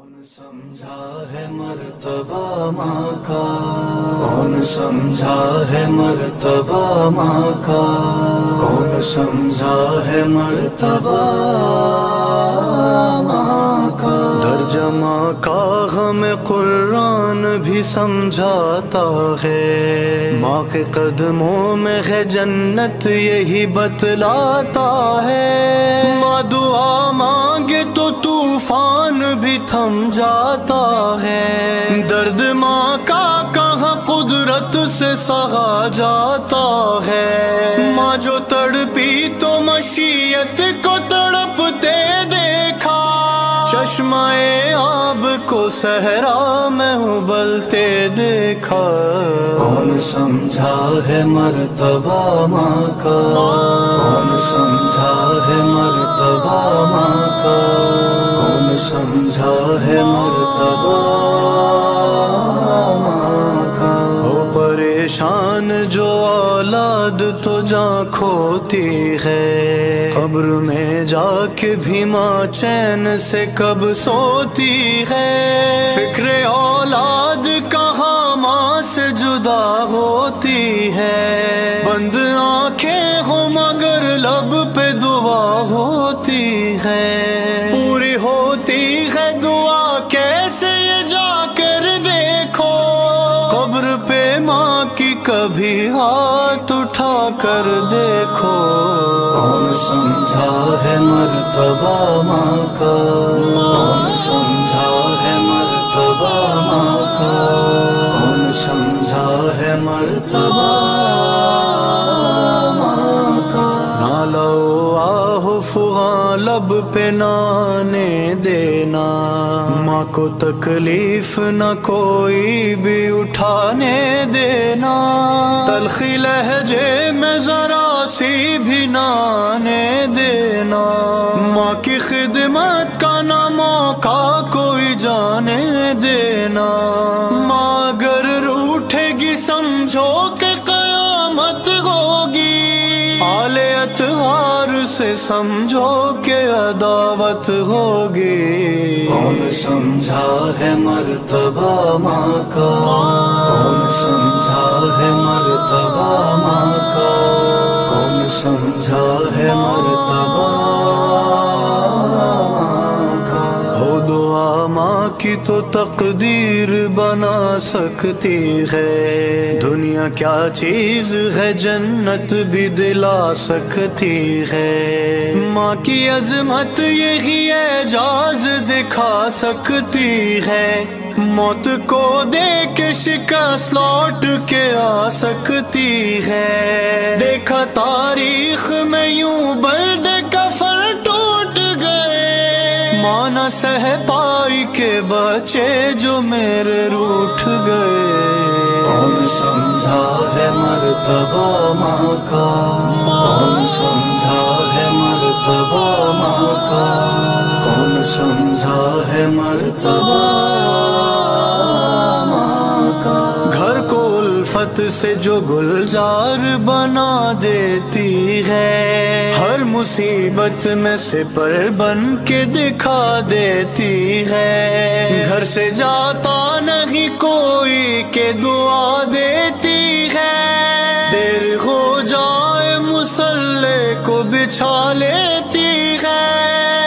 کون سمجھا ہے مرتبہ ماں کا، کون سمجھا ہے مرتبہ ماں کا، کون سمجھا ہے مرتبہ ماں کا۔ ترجمہ کا غم قرآن بھی سمجھاتا ہے، ماں کے قدموں میں ہے جنت یہی بتلاتا ہے۔ ماں دعا مانگے تو طوفان بھی تھم جاتا ہے، درد ماں کا کہاں قدرت سے سہا جاتا ہے۔ ماں جو تڑپی تو مشیت کو تڑپتے دیکھا، چشمہ آب کو صحرا میں ابلتے دیکھا۔ کون سمجھا ہے مرتبہ ماں کا، کون سمجھا ہے مرتبہ ماں کا، کون سمجھا ہے مرتبہ ماں کا۔ ہو پریشان جو اولاد تو جاں کھوتی ہے، قبر میں جا کے بھی ماں چین سے کب سوتی ہے۔ فکر اولاد کہاں ماں سے جدا ہوتی ہے، بند آنکھیں ہو مگر لب پہ دعا ہوتی ہے۔ پوری ہوتی ہے دعا کیسے یہ جا کر دیکھو، قبر پہ ماں کی کبھی ہاتھ اٹھا کر دیکھو۔ کون سمجھا ہے مرتبہ ماں کا، کون سمجھا ہے مرتبہ ماں کا، کون سمجھا ہے مرتبہ ماں کا۔ نالا آہ فغاں لب پہ نانے دینا، ماں کو تکلیف نہ کوئی بھی اٹھانے دینا۔ تلخی لہجے میں ذرا سی بھی نہ آنے دینا، ماں کی خدمت کا نہ موقع کوئی جانے دینا۔ ماں اگر روٹھے گی سمجھو کہ قیامت ہوگی، آل اطہار سے سمجھو کہ عداوت ہوگی۔ کون سمجھا ہے مرتبہ ماں کا، کون سمجھا ہے مرتبہ ماں کا، کون سمجھا ہے مرتبہ ماں کا۔ ہو دعا ماں کی تو تقدیر بنا سکتی ہے، دنیا کیا چیز ہے جنت بھی دلا سکتی ہے۔ ماں کی عظمت یہی اعجاز دکھا سکتی ہے، موت کو دیکھ کے شکست لوٹ کے آ سکتی ہے۔ دیکھا تاریخ میں یوں بلد کفر ٹوٹ گئے، ماں نہ سہ پائی کے بچے جو میرے روٹھ گئے۔ کون سمجھا ہے مرتبہ ماں کا، کون سمجھا ہے مرتبہ ماں کا، کون سمجھا ہے مرتبہ ماں کا۔ گھر کو الفت سے جو گلزار بنا دیتی ہے، ہر مصیبت میں سپر بن کے دکھا دیتی ہے۔ گھر سے جاتا نہیں کوئی کہ دعا دیتی ہے، دیر ہو جائے مصلے کو بچھا لیتی ہے۔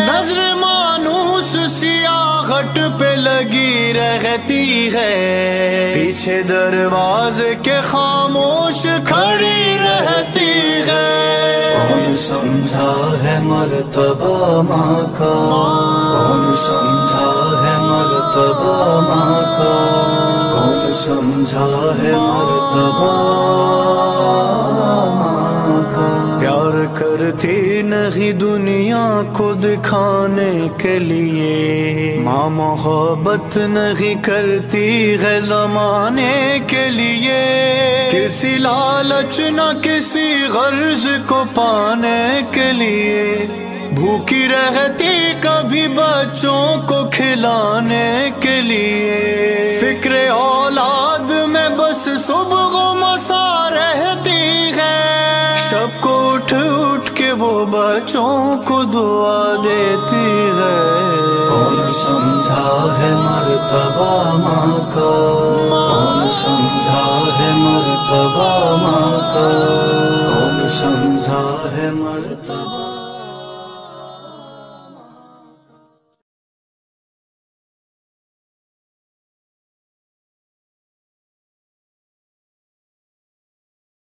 نظر مانوس سیاہٹ پہ لگی رہتی ہے، پیچھے دروازے کے خاموش کھڑی رہتی ہے۔ کون سمجھا ہے مرتبہ ماں کا، کون سمجھا ہے مرتبہ ماں کا، کون سمجھا ہے مرتبہ ماں کا۔ پیار کرتی نہیں دنیا کو دکھانے کے لیے، ماں محبت نہیں کرتی ہے زمانے کے لیے۔ کسی لالچ نہ کسی غرض کو پانے کے لیے، بھوکی رہتی کبھی بچوں کو کھلانے کے لیے۔ فکر اولاد میں بس صبح و مساء رہتی ہے، شب کو اٹھ اٹھ کے وہ بچوں کو دعا دیتی ہے۔ کون سمجھا ہے ہے مرتبہ ماں کا، کون سمجھا ہے مرتبہ ماں کا، کون سمجھا ہے مرتبہ